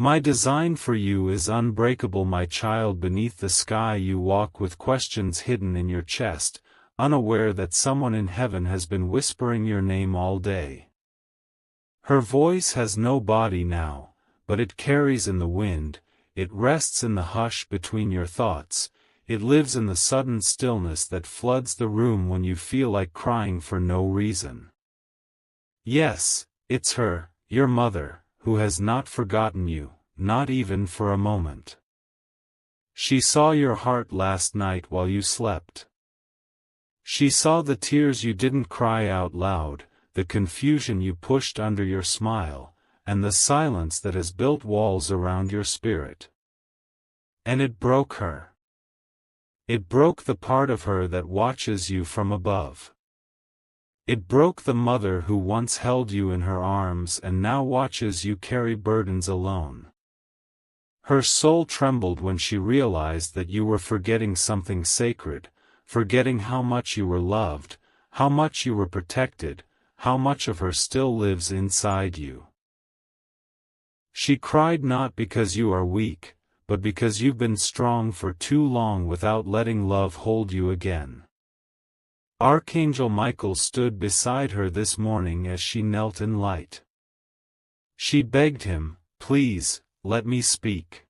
My design for you is unbreakable, my child. Beneath the sky you walk with questions hidden in your chest, unaware that someone in heaven has been whispering your name all day. Her voice has no body now, but it carries in the wind, it rests in the hush between your thoughts, it lives in the sudden stillness that floods the room when you feel like crying for no reason. Yes, it's her, your mother, who has not forgotten you, not even for a moment. She saw your heart last night while you slept. She saw the tears you didn't cry out loud, the confusion you pushed under your smile, and the silence that has built walls around your spirit. And it broke her. It broke the part of her that watches you from above. It broke the mother who once held you in her arms and now watches you carry burdens alone. Her soul trembled when she realized that you were forgetting something sacred, forgetting how much you were loved, how much you were protected, how much of her still lives inside you. She cried not because you are weak, but because you've been strong for too long without letting love hold you again. Archangel Michael stood beside her this morning as she knelt in light. She begged him, "Please, let me speak.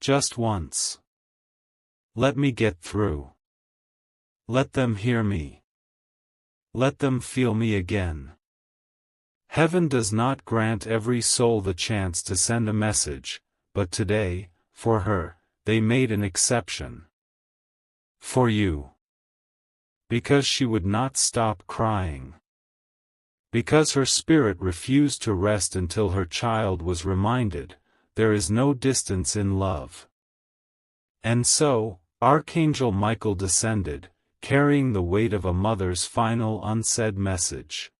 Just once. Let me get through. Let them hear me. Let them feel me again." Heaven does not grant every soul the chance to send a message, but today, for her, they made an exception. For you. Because she would not stop crying. Because her spirit refused to rest until her child was reminded, there is no distance in love. And so, Archangel Michael descended, carrying the weight of a mother's final unsaid message.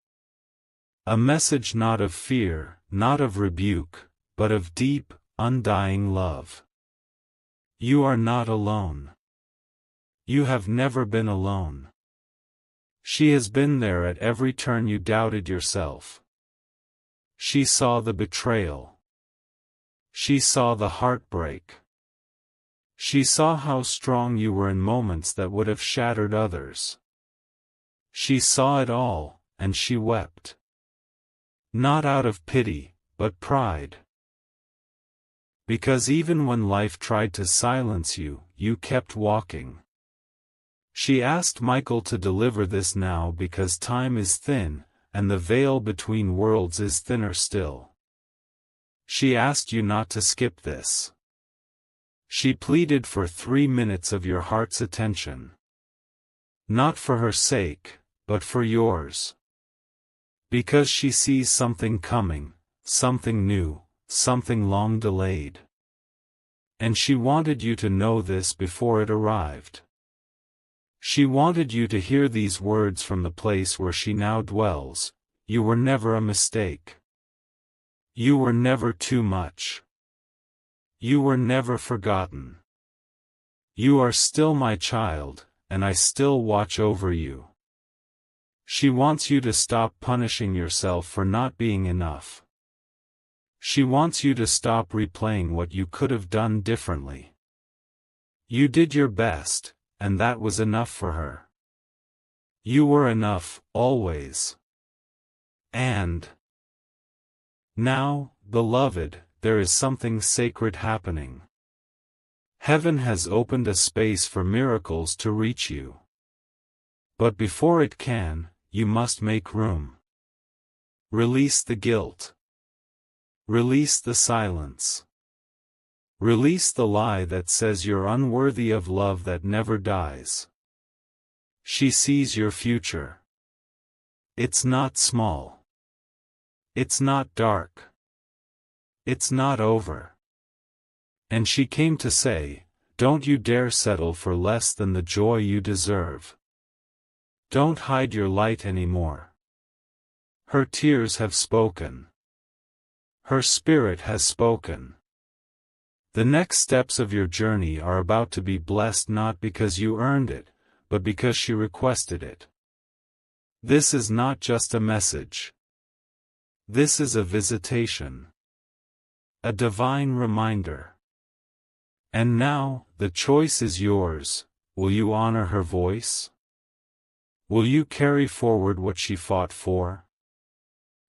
A message not of fear, not of rebuke, but of deep, undying love. You are not alone. You have never been alone. She has been there at every turn you doubted yourself. She saw the betrayal. She saw the heartbreak. She saw how strong you were in moments that would have shattered others. She saw it all, and she wept. Not out of pity, but pride. Because even when life tried to silence you, you kept walking. She asked Michael to deliver this now because time is thin, and the veil between worlds is thinner still. She asked you not to skip this. She pleaded for 3 minutes of your heart's attention. Not for her sake, but for yours. Because she sees something coming, something new, something long delayed. And she wanted you to know this before it arrived. She wanted you to hear these words from the place where she now dwells: you were never a mistake. You were never too much. You were never forgotten. You are still my child, and I still watch over you. She wants you to stop punishing yourself for not being enough. She wants you to stop replaying what you could have done differently. You did your best, and that was enough for her. You were enough, always. And now, beloved, there is something sacred happening. Heaven has opened a space for miracles to reach you. But before it can, you must make room. Release the guilt. Release the silence. Release the lie that says you're unworthy of love that never dies. She sees your future. It's not small. It's not dark. It's not over. And she came to say, don't you dare settle for less than the joy you deserve. Don't hide your light anymore. Her tears have spoken. Her spirit has spoken. The next steps of your journey are about to be blessed not because you earned it, but because she requested it. This is not just a message. This is a visitation. a divine reminder. And now, the choice is yours. Will you honor her voice? Will you carry forward what she fought for?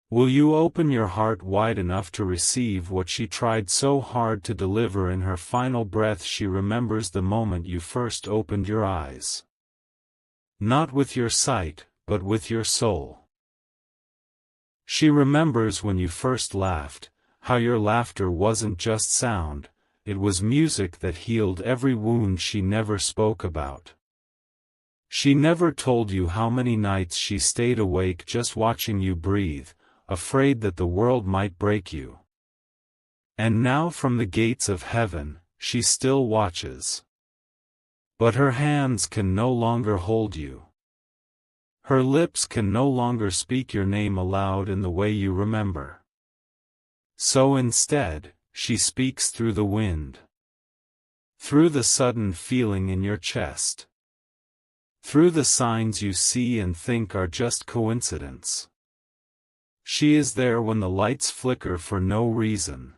Will you open your heart wide enough to receive what she tried so hard to deliver in her final breath? She remembers the moment you first opened your eyes. Not with your sight, but with your soul. She remembers when you first laughed, how your laughter wasn't just sound, it was music that healed every wound she never spoke about. She never told you how many nights she stayed awake just watching you breathe, afraid that the world might break you. And now from the gates of heaven, she still watches. But her hands can no longer hold you. Her lips can no longer speak your name aloud in the way you remember. So instead, she speaks through the wind. Through the sudden feeling in your chest. Through the signs you see and think are just coincidence. She is there when the lights flicker for no reason.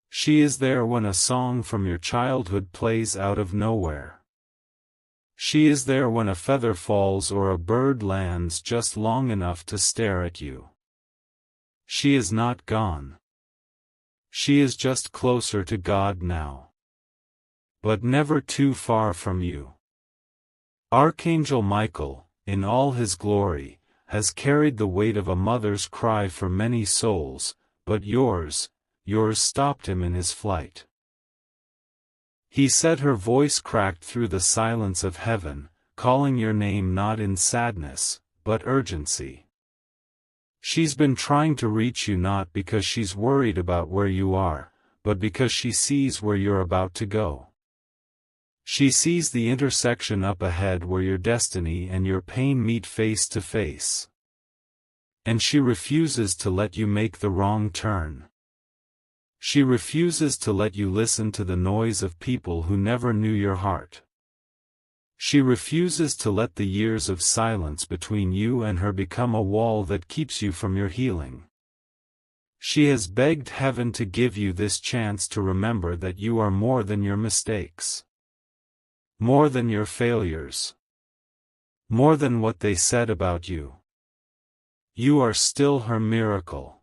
She is there when a song from your childhood plays out of nowhere. She is there when a feather falls or a bird lands just long enough to stare at you. She is not gone. She is just closer to God now. But never too far from you. Archangel Michael, in all his glory, has carried the weight of a mother's cry for many souls, but yours stopped him in his flight. He said her voice cracked through the silence of heaven, calling your name not in sadness, but urgency. She's been trying to reach you not because she's worried about where you are, but because she sees where you're about to go. She sees the intersection up ahead where your destiny and your pain meet face to face. And she refuses to let you make the wrong turn. She refuses to let you listen to the noise of people who never knew your heart. She refuses to let the years of silence between you and her become a wall that keeps you from your healing. She has begged heaven to give you this chance to remember that you are more than your mistakes. More than your failures. More than what they said about you. You are still her miracle.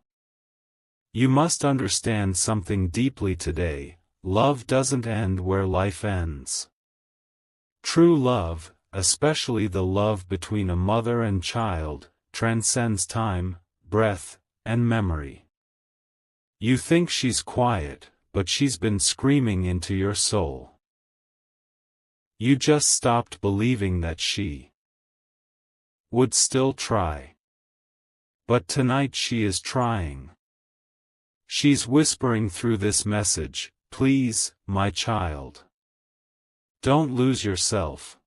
You must understand something deeply today: love doesn't end where life ends. True love, especially the love between a mother and child, transcends time, breath, and memory. You think she's quiet, but she's been screaming into your soul. You just stopped believing that she would still try. But tonight she is trying. She's whispering through this message, please, my child. Don't lose yourself.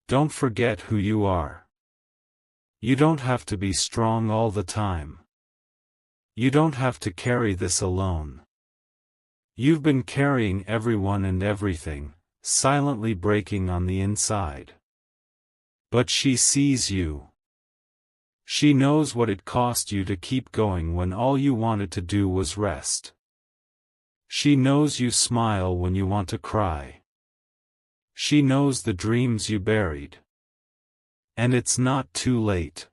Don't forget who you are. You don't have to be strong all the time. You don't have to carry this alone. You've been carrying everyone and everything, silently breaking on the inside. But she sees you. She knows what it cost you to keep going when all you wanted to do was rest. She knows you smile when you want to cry. She knows the dreams you buried. And it's not too late.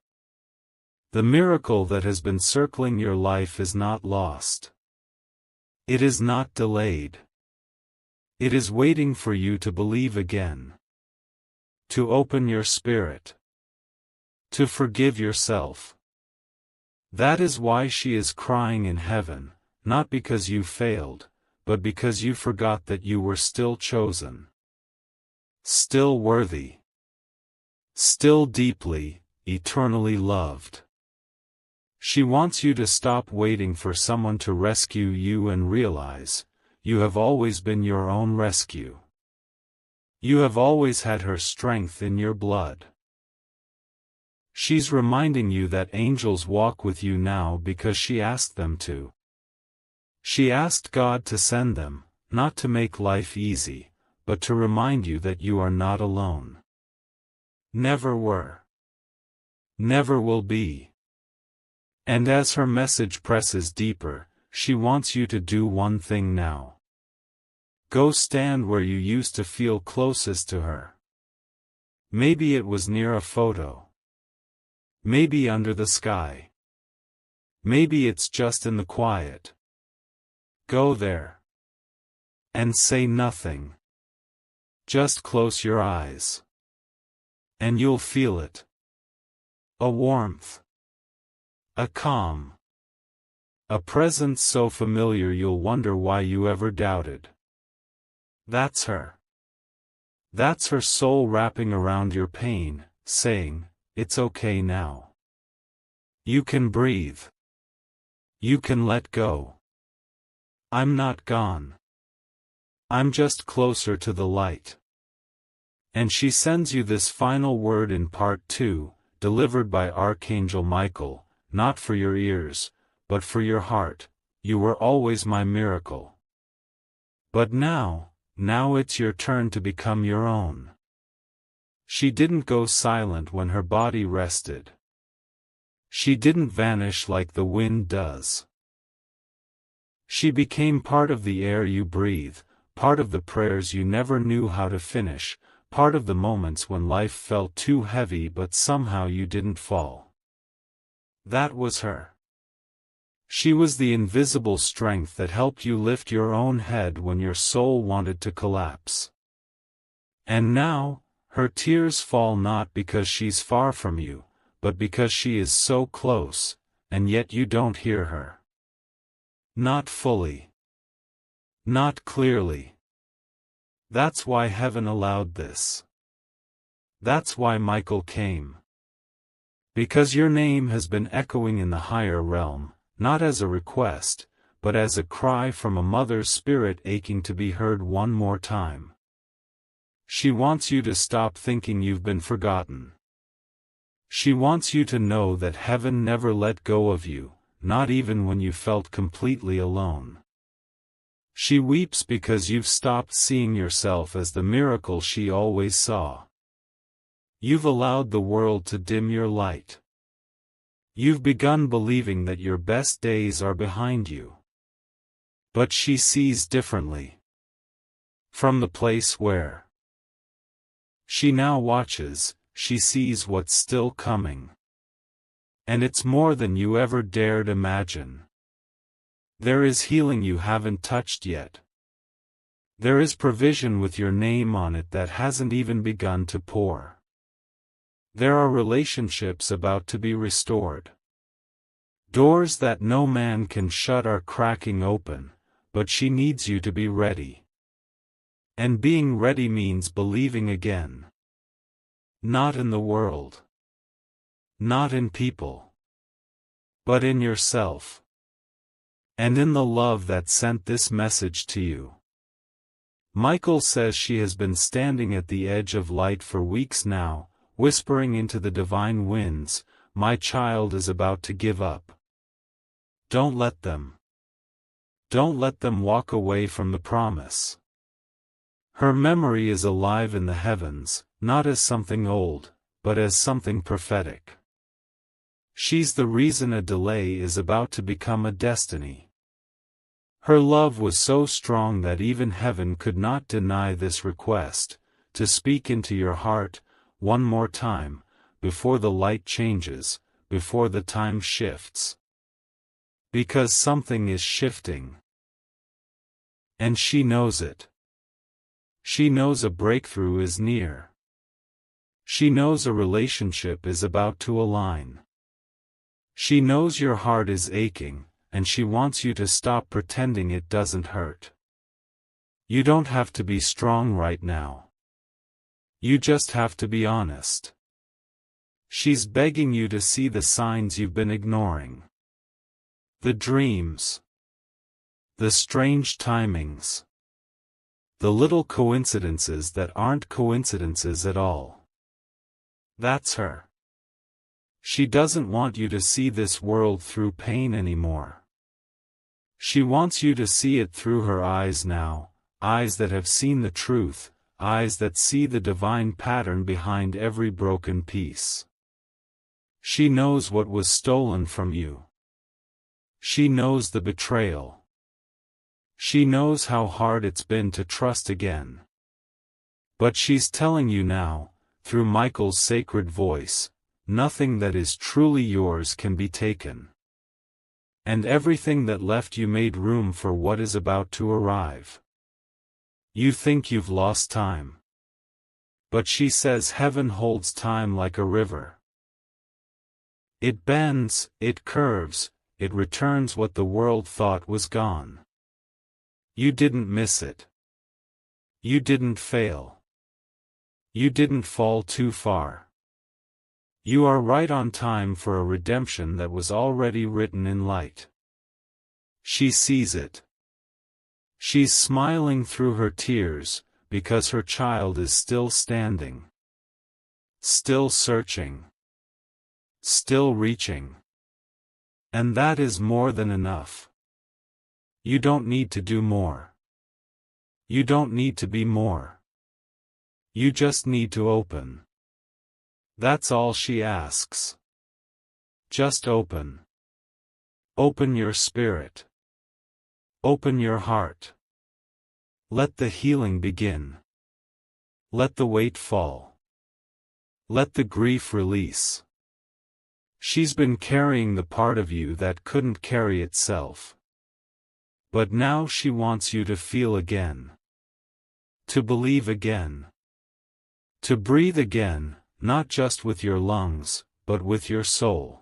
The miracle that has been circling your life is not lost. It is not delayed. It is waiting for you to believe again. To open your spirit. To forgive yourself. That is why she is crying in heaven, not because you failed, but because you forgot that you were still chosen. Still worthy. Still deeply, eternally loved. She wants you to stop waiting for someone to rescue you and realize, you have always been your own rescue. You have always had her strength in your blood. She's reminding you that angels walk with you now because she asked them to. She asked God to send them, not to make life easy, but to remind you that you are not alone. Never were. Never will be. And as her message presses deeper, she wants you to do one thing now. Go stand where you used to feel closest to her. Maybe it was near a photo. Maybe under the sky. Maybe it's just in the quiet. Go there. And say nothing. Just close your eyes. And you'll feel it. A warmth. A calm. A presence so familiar you'll wonder why you ever doubted. That's her. That's her soul wrapping around your pain, saying, "It's okay now. You can breathe. You can let go. I'm not gone. I'm just closer to the light." And she sends you this final word in part 2, delivered by Archangel Michael, not for your ears, but for your heart. You were always my miracle. But now it's your turn to become your own. She didn't go silent when her body rested. She didn't vanish like the wind does. She became part of the air you breathe, part of the prayers you never knew how to finish, part of the moments when life felt too heavy but somehow you didn't fall. That was her. She was the invisible strength that helped you lift your own head when your soul wanted to collapse. And now, her tears fall not because she's far from you, but because she is so close, and yet you don't hear her. Not fully. Not clearly. That's why heaven allowed this. That's why Michael came. Because your name has been echoing in the higher realm, not as a request, but as a cry from a mother's spirit aching to be heard one more time. She wants you to stop thinking you've been forgotten. She wants you to know that heaven never let go of you, not even when you felt completely alone. She weeps because you've stopped seeing yourself as the miracle she always saw. You've allowed the world to dim your light. You've begun believing that your best days are behind you. But she sees differently. From the place where she now watches, she sees what's still coming. And it's more than you ever dared imagine. There is healing you haven't touched yet. There is provision with your name on it that hasn't even begun to pour. There are relationships about to be restored. Doors that no man can shut are cracking open, but she needs you to be ready. And being ready means believing again. Not in the world. Not in people. But in yourself. And in the love that sent this message to you. Michael says she has been standing at the edge of light for weeks now, whispering into the divine winds, "My child is about to give up. Don't let them. Don't let them walk away from the promise." Her memory is alive in the heavens, not as something old, but as something prophetic. She's the reason a delay is about to become a destiny. Her love was so strong that even heaven could not deny this request, to speak into your heart, one more time, before the light changes, before the time shifts. Because something is shifting. And she knows it. She knows a breakthrough is near. She knows a relationship is about to align. She knows your heart is aching, and she wants you to stop pretending it doesn't hurt. You don't have to be strong right now. You just have to be honest. She's begging you to see the signs you've been ignoring. The dreams. The strange timings. The little coincidences that aren't coincidences at all. That's her. She doesn't want you to see this world through pain anymore. She wants you to see it through her eyes now, eyes that have seen the truth, eyes that see the divine pattern behind every broken piece. She knows what was stolen from you. She knows the betrayal. She knows how hard it's been to trust again. But she's telling you now, through Michael's sacred voice, nothing that is truly yours can be taken. And everything that left you made room for what is about to arrive. You think you've lost time. But she says heaven holds time like a river. It bends, it curves, it returns what the world thought was gone. You didn't miss it. You didn't fail. You didn't fall too far. You are right on time for a redemption that was already written in light. She sees it. She's smiling through her tears, because her child is still standing. Still searching. Still reaching. And that is more than enough. You don't need to do more. You don't need to be more. You just need to open. That's all she asks. Just open. Open your spirit. Open your heart. Let the healing begin. Let the weight fall. Let the grief release. She's been carrying the part of you that couldn't carry itself. But now she wants you to feel again. To believe again. To breathe again, not just with your lungs, but with your soul.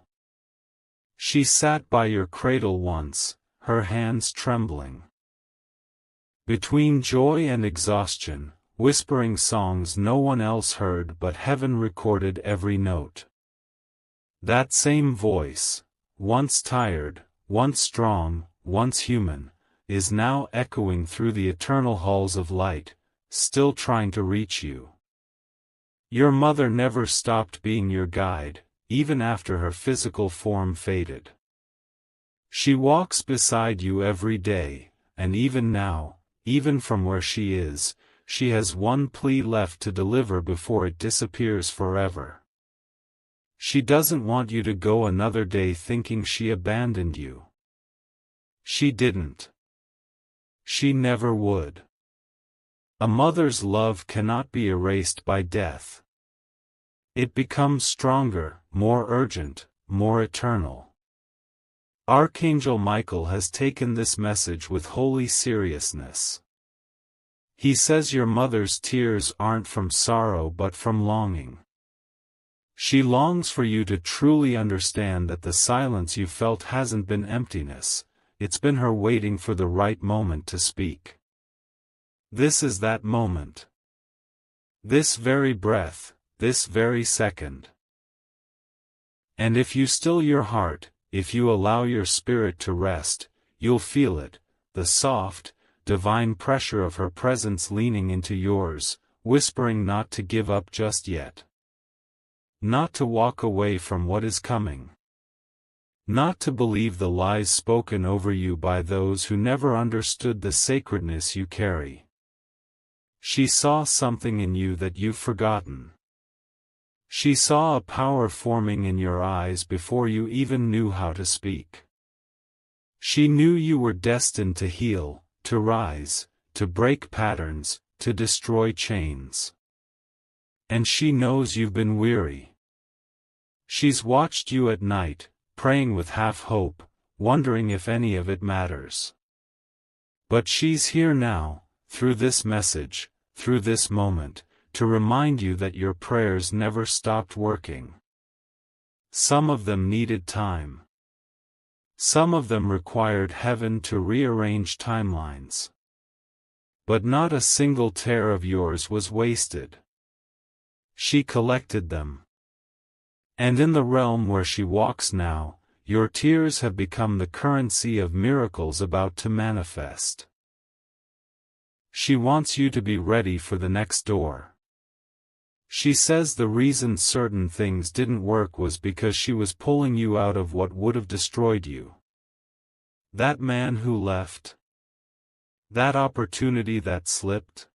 She sat by your cradle once, her hands trembling. Between joy and exhaustion, whispering songs no one else heard but heaven recorded every note. That same voice, once tired, once strong, once human, is now echoing through the eternal halls of light, still trying to reach you. Your mother never stopped being your guide, even after her physical form faded. She walks beside you every day, and even now, even from where she is, she has one plea left to deliver before it disappears forever. She doesn't want you to go another day thinking she abandoned you. She didn't. She never would. A mother's love cannot be erased by death. It becomes stronger, more urgent, more eternal. Archangel Michael has taken this message with holy seriousness. He says your mother's tears aren't from sorrow but from longing. She longs for you to truly understand that the silence you felt hasn't been emptiness, it's been her waiting for the right moment to speak. This is that moment. This very breath, this very second. And if you still your heart, if you allow your spirit to rest, you'll feel it, the soft, divine pressure of her presence leaning into yours, whispering not to give up just yet. Not to walk away from what is coming. Not to believe the lies spoken over you by those who never understood the sacredness you carry. She saw something in you that you've forgotten. She saw a power forming in your eyes before you even knew how to speak. She knew you were destined to heal, to rise, to break patterns, to destroy chains. And she knows you've been weary. She's watched you at night, praying with half hope, wondering if any of it matters. But she's here now, through this message, through this moment, to remind you that your prayers never stopped working. Some of them needed time. Some of them required heaven to rearrange timelines. But not a single tear of yours was wasted. She collected them. And in the realm where she walks now, your tears have become the currency of miracles about to manifest. She wants you to be ready for the next door. She says the reason certain things didn't work was because she was pulling you out of what would have destroyed you. That man who left. That opportunity that slipped.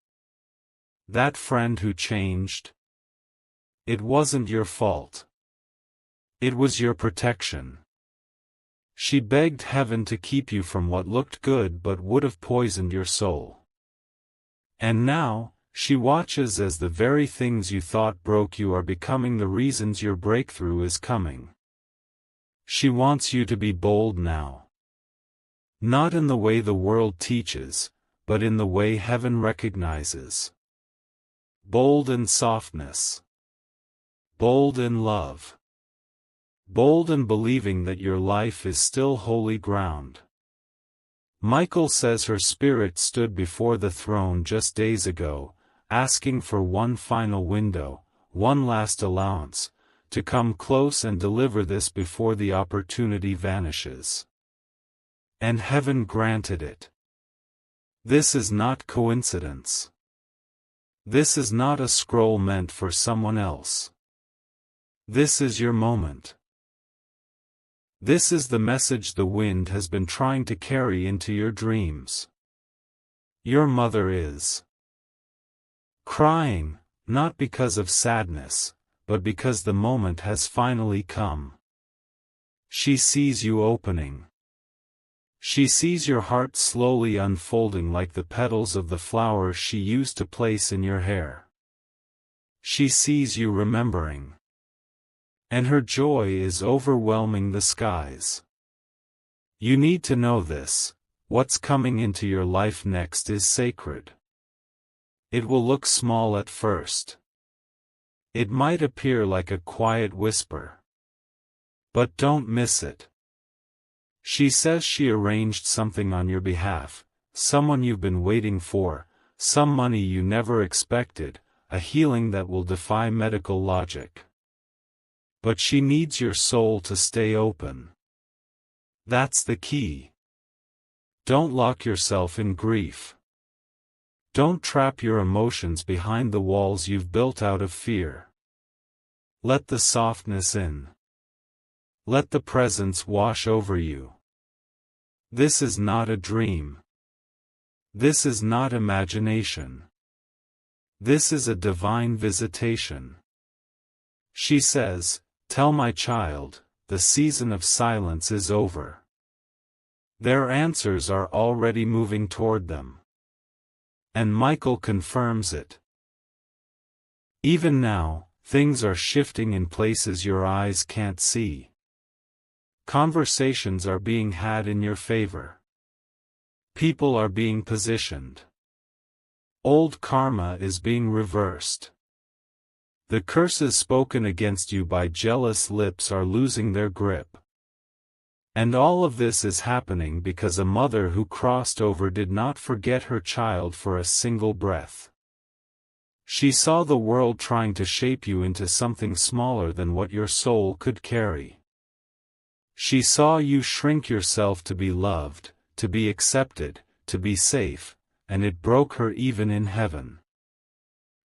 That friend who changed. It wasn't your fault. It was your protection. She begged heaven to keep you from what looked good but would have poisoned your soul. And now, she watches as the very things you thought broke you are becoming the reasons your breakthrough is coming. She wants you to be bold now. Not in the way the world teaches, but in the way heaven recognizes. Bold in softness. Bold in love. Bold in believing that your life is still holy ground. Michael says her spirit stood before the throne just days ago, asking for one final window, one last allowance, to come close and deliver this before the opportunity vanishes. And heaven granted it. This is not coincidence. This is not a scroll meant for someone else. This is your moment. This is the message the wind has been trying to carry into your dreams. Your mother is crying, not because of sadness, but because the moment has finally come. She sees you opening. She sees your heart slowly unfolding like the petals of the flowers she used to place in your hair. She sees you remembering. And her joy is overwhelming the skies. You need to know this: what's coming into your life next is sacred. It will look small at first. It might appear like a quiet whisper. But don't miss it. She says she arranged something on your behalf, someone you've been waiting for, some money you never expected, a healing that will defy medical logic. But she needs your soul to stay open. That's the key. Don't lock yourself in grief. Don't trap your emotions behind the walls you've built out of fear. Let the softness in. Let the presence wash over you. This is not a dream. This is not imagination. This is a divine visitation. She says, "Tell my child, the season of silence is over." Their answers are already moving toward them. And Michael confirms it. Even now, things are shifting in places your eyes can't see. Conversations are being had in your favor. People are being positioned. Old karma is being reversed. The curses spoken against you by jealous lips are losing their grip. And all of this is happening because a mother who crossed over did not forget her child for a single breath. She saw the world trying to shape you into something smaller than what your soul could carry. She saw you shrink yourself to be loved, to be accepted, to be safe, and it broke her even in heaven.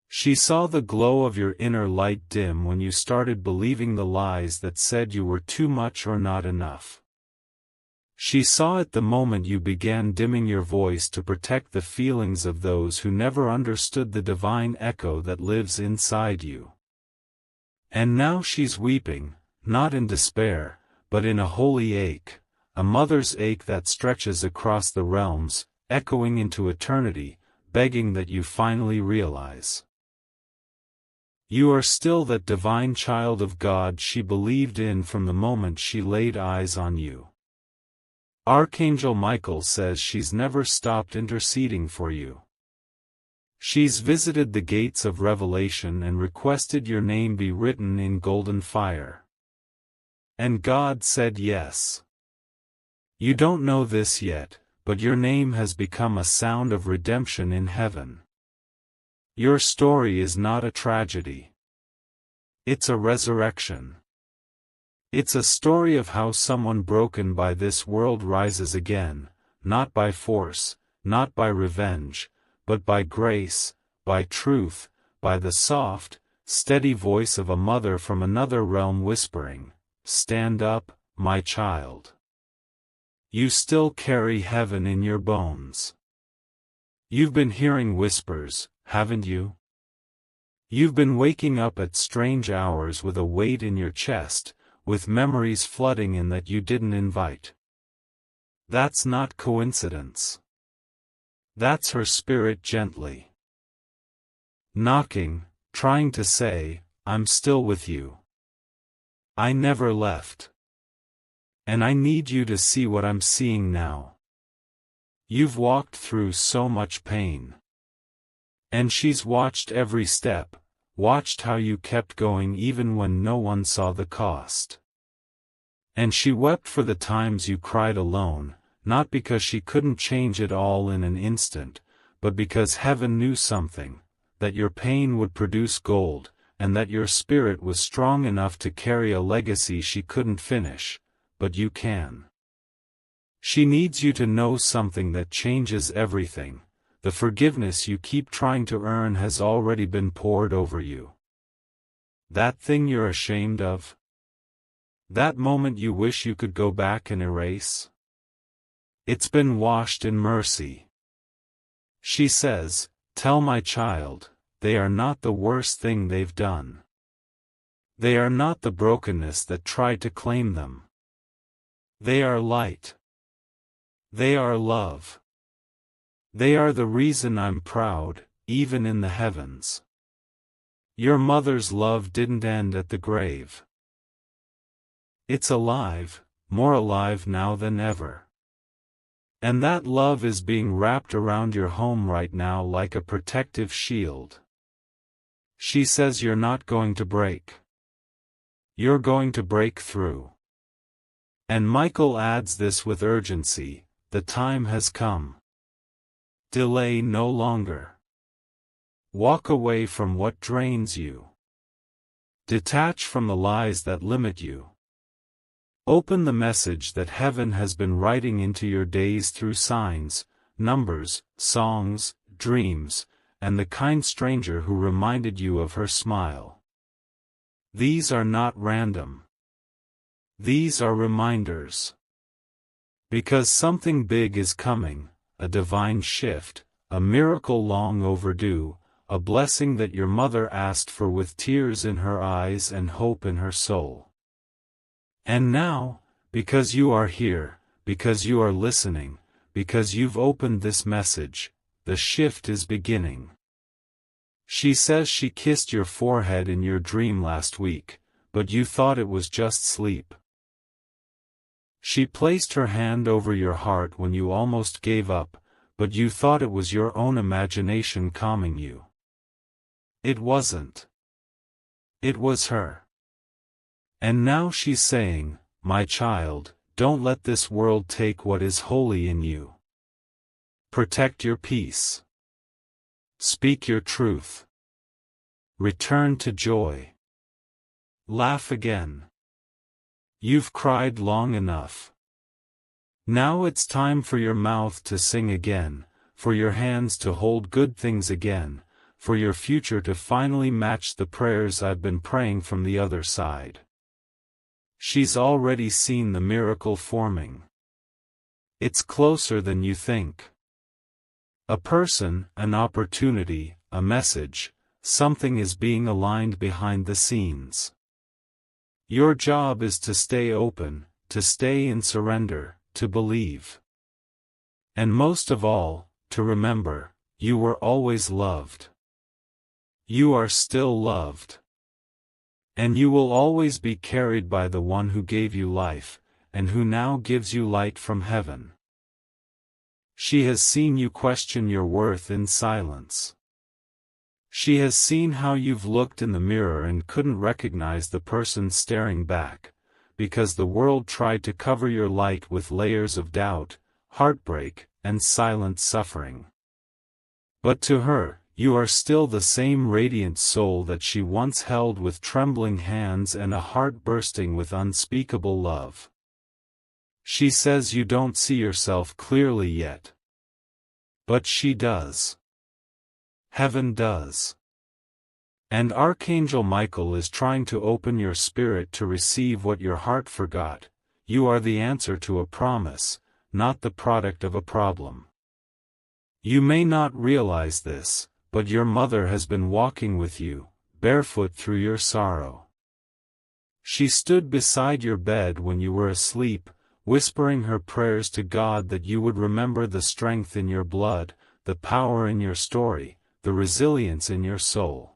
She saw the glow of your inner light dim when you started believing the lies that said you were too much or not enough. She saw it the moment you began dimming your voice to protect the feelings of those who never understood the divine echo that lives inside you. And now she's weeping, not in despair, but in a holy ache, a mother's ache that stretches across the realms, echoing into eternity, begging that you finally realize. You are still that divine child of God she believed in from the moment she laid eyes on you. Archangel Michael says she's never stopped interceding for you. She's visited the gates of revelation and requested your name be written in golden fire. And God said yes. You don't know this yet, but your name has become a sound of redemption in heaven. Your story is not a tragedy. It's a resurrection. It's a story of how someone broken by this world rises again, not by force, not by revenge, but by grace, by truth, by the soft, steady voice of a mother from another realm whispering, "Stand up, my child. You still carry heaven in your bones." You've been hearing whispers, haven't you? You've been waking up at strange hours with a weight in your chest, with memories flooding in that you didn't invite. That's not coincidence. That's her spirit gently knocking, trying to say, I'm still with you. I never left. And I need you to see what I'm seeing now. You've walked through so much pain. And she's watched every step, watched how you kept going even when no one saw the cost. And she wept for the times you cried alone, not because she couldn't change it all in an instant, but because heaven knew something, that your pain would produce gold, and that your spirit was strong enough to carry a legacy she couldn't finish, but you can. She needs you to know something that changes everything. The forgiveness you keep trying to earn has already been poured over you. That thing you're ashamed of? That moment you wish you could go back and erase? It's been washed in mercy. She says, tell my child, they are not the worst thing they've done. They are not the brokenness that tried to claim them. They are light. They are love. They are the reason I'm proud, even in the heavens. Your mother's love didn't end at the grave. It's alive, more alive now than ever. And that love is being wrapped around your home right now like a protective shield. She says you're not going to break. You're going to break through. And Michael adds this with urgency, the time has come. Delay no longer. Walk away from what drains you. Detach from the lies that limit you. Open the message that heaven has been writing into your days through signs, numbers, songs, dreams, and the kind stranger who reminded you of her smile. These are not random. These are reminders. Because something big is coming. A divine shift, a miracle long overdue, a blessing that your mother asked for with tears in her eyes and hope in her soul. And now, because you are here, because you are listening, because you've opened this message, the shift is beginning. She says she kissed your forehead in your dream last week, but you thought it was just sleep. She placed her hand over your heart when you almost gave up, but you thought it was your own imagination calming you. It wasn't. It was her. And now she's saying, my child, don't let this world take what is holy in you. Protect your peace. Speak your truth. Return to joy. Laugh again. You've cried long enough. Now it's time for your mouth to sing again, for your hands to hold good things again, for your future to finally match the prayers I've been praying from the other side. She's already seen the miracle forming. It's closer than you think. A person, an opportunity, a message, something is being aligned behind the scenes. Your job is to stay open, to stay in surrender, to believe. And most of all, to remember, you were always loved. You are still loved. And you will always be carried by the one who gave you life, and who now gives you light from heaven. She has seen you question your worth in silence. She has seen how you've looked in the mirror and couldn't recognize the person staring back, because the world tried to cover your light with layers of doubt, heartbreak, and silent suffering. But to her, you are still the same radiant soul that she once held with trembling hands and a heart bursting with unspeakable love. She says you don't see yourself clearly yet. But she does. Heaven does. And Archangel Michael is trying to open your spirit to receive what your heart forgot. You are the answer to a promise, not the product of a problem. You may not realize this, but your mother has been walking with you, barefoot through your sorrow. She stood beside your bed when you were asleep, whispering her prayers to God that you would remember the strength in your blood, the power in your story, the resilience in your soul.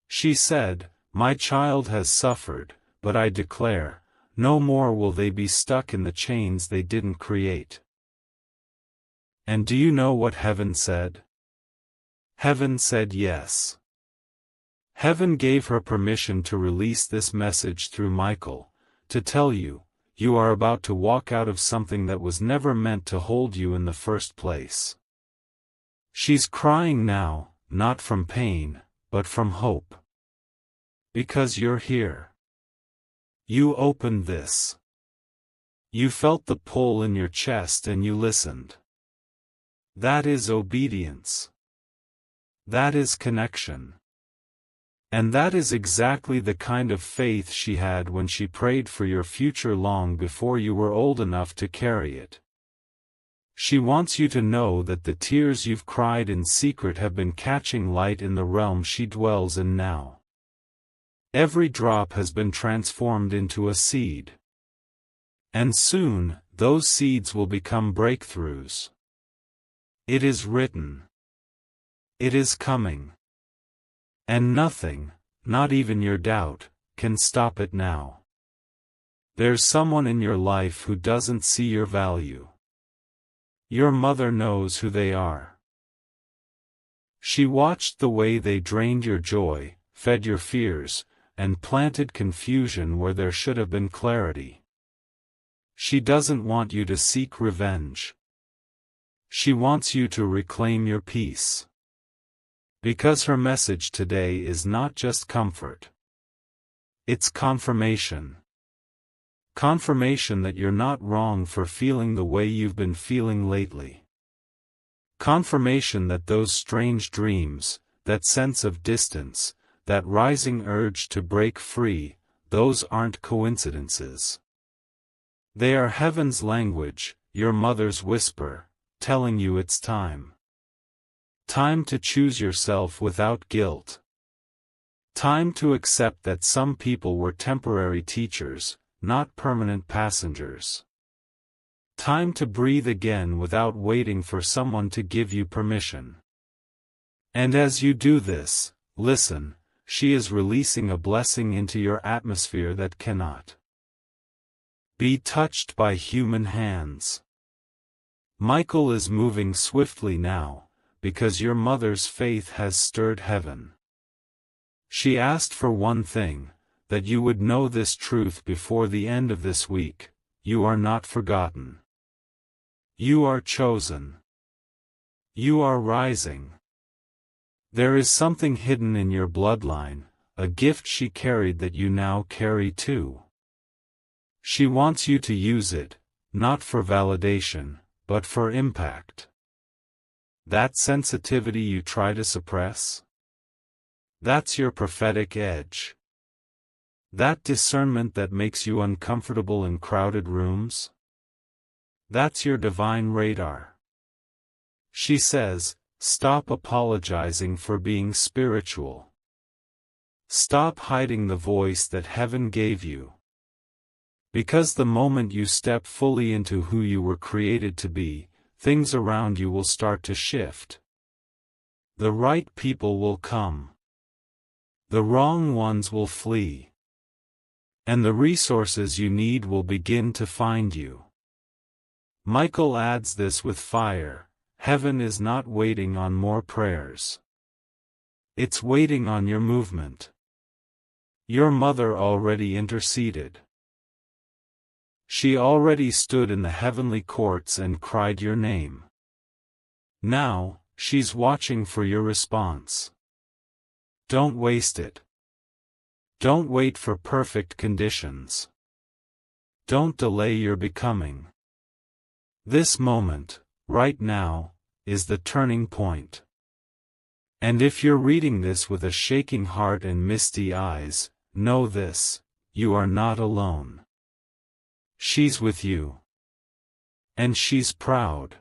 She said, "My child has suffered, but I declare, no more will they be stuck in the chains they didn't create." And do you know what heaven said? Heaven said yes. Heaven gave her permission to release this message through Michael, to tell you, you are about to walk out of something that was never meant to hold you in the first place. She's crying now, not from pain, but from hope. Because you're here. You opened this. You felt the pull in your chest and you listened. That is obedience. That is connection. And that is exactly the kind of faith she had when she prayed for your future long before you were old enough to carry it. She wants you to know that the tears you've cried in secret have been catching light in the realm she dwells in now. Every drop has been transformed into a seed. And soon, those seeds will become breakthroughs. It is written. It is coming. And nothing, not even your doubt, can stop it now. There's someone in your life who doesn't see your value. Your mother knows who they are. She watched the way they drained your joy, fed your fears, and planted confusion where there should have been clarity. She doesn't want you to seek revenge. She wants you to reclaim your peace. Because her message today is not just comfort. It's confirmation. Confirmation that you're not wrong for feeling the way you've been feeling lately. Confirmation that those strange dreams, that sense of distance, that rising urge to break free, those aren't coincidences. They are heaven's language, your mother's whisper, telling you it's time. Time to choose yourself without guilt. Time to accept that some people were temporary teachers, not permanent passengers. Time to breathe again without waiting for someone to give you permission. And as you do this, listen, she is releasing a blessing into your atmosphere that cannot be touched by human hands. Michael is moving swiftly now, because your mother's faith has stirred heaven. She asked for one thing, that you would know this truth before the end of this week: you are not forgotten. You are chosen. You are rising. There is something hidden in your bloodline, a gift she carried that you now carry too. She wants you to use it, not for validation, but for impact. That sensitivity you try to suppress? That's your prophetic edge. That discernment that makes you uncomfortable in crowded rooms? That's your divine radar. She says, stop apologizing for being spiritual. Stop hiding the voice that heaven gave you. Because the moment you step fully into who you were created to be, things around you will start to shift. The right people will come. The wrong ones will flee. And the resources you need will begin to find you. Michael adds this with fire: heaven is not waiting on more prayers. It's waiting on your movement. Your mother already interceded. She already stood in the heavenly courts and cried your name. Now, she's watching for your response. Don't waste it. Don't wait for perfect conditions. Don't delay your becoming. This moment, right now, is the turning point. And if you're reading this with a shaking heart and misty eyes, know this: you are not alone. She's with you. And she's proud.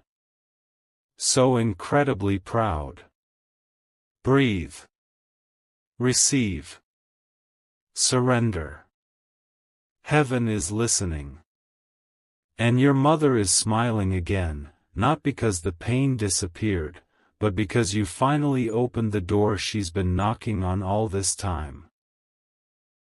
So incredibly proud. Breathe. Receive. Surrender. Heaven is listening. And your mother is smiling again, not because the pain disappeared, but because you finally opened the door she's been knocking on all this time.